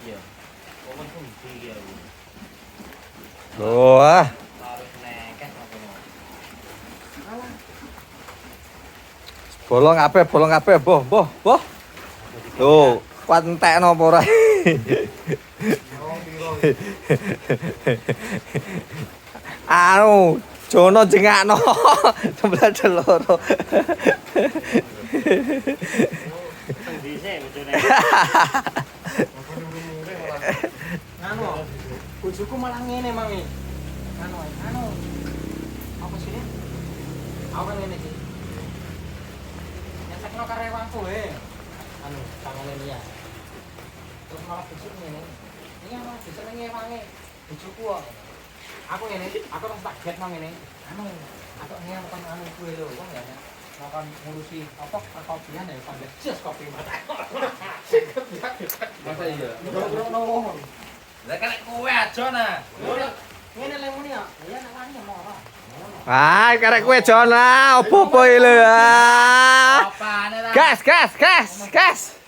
Iya. Kok kan kundi ya. Wah. Tarik nekek apa mau. Bolong kabeh, boh, boh, boh. Tuh, kuat entekno apa ora? Anu, Jono jengakno. Sebelah celoro. Endi sih bojone. Anu, bojoku malah ngene mangi. Anu. Apa sih? Apa ngene iki? Nyesekno karyawanku anu, tangane dia. Terus malah besok ngene. Ini malah besok ngewangi bojoku kok. Aku ngene, aku harus target nang ngene. Anu, aku ngene kan anu kuwe lho, kok ya. Makan ngurusi apa kopian ya sampai jas kopi mata. Masa iya? Bro. Lah kan kowe aja nah. Ngene lek muni ya. Ya nek wani mau ora. Ah, karek kowe Jono, opo-opo iki lho. Apane lah? Gas.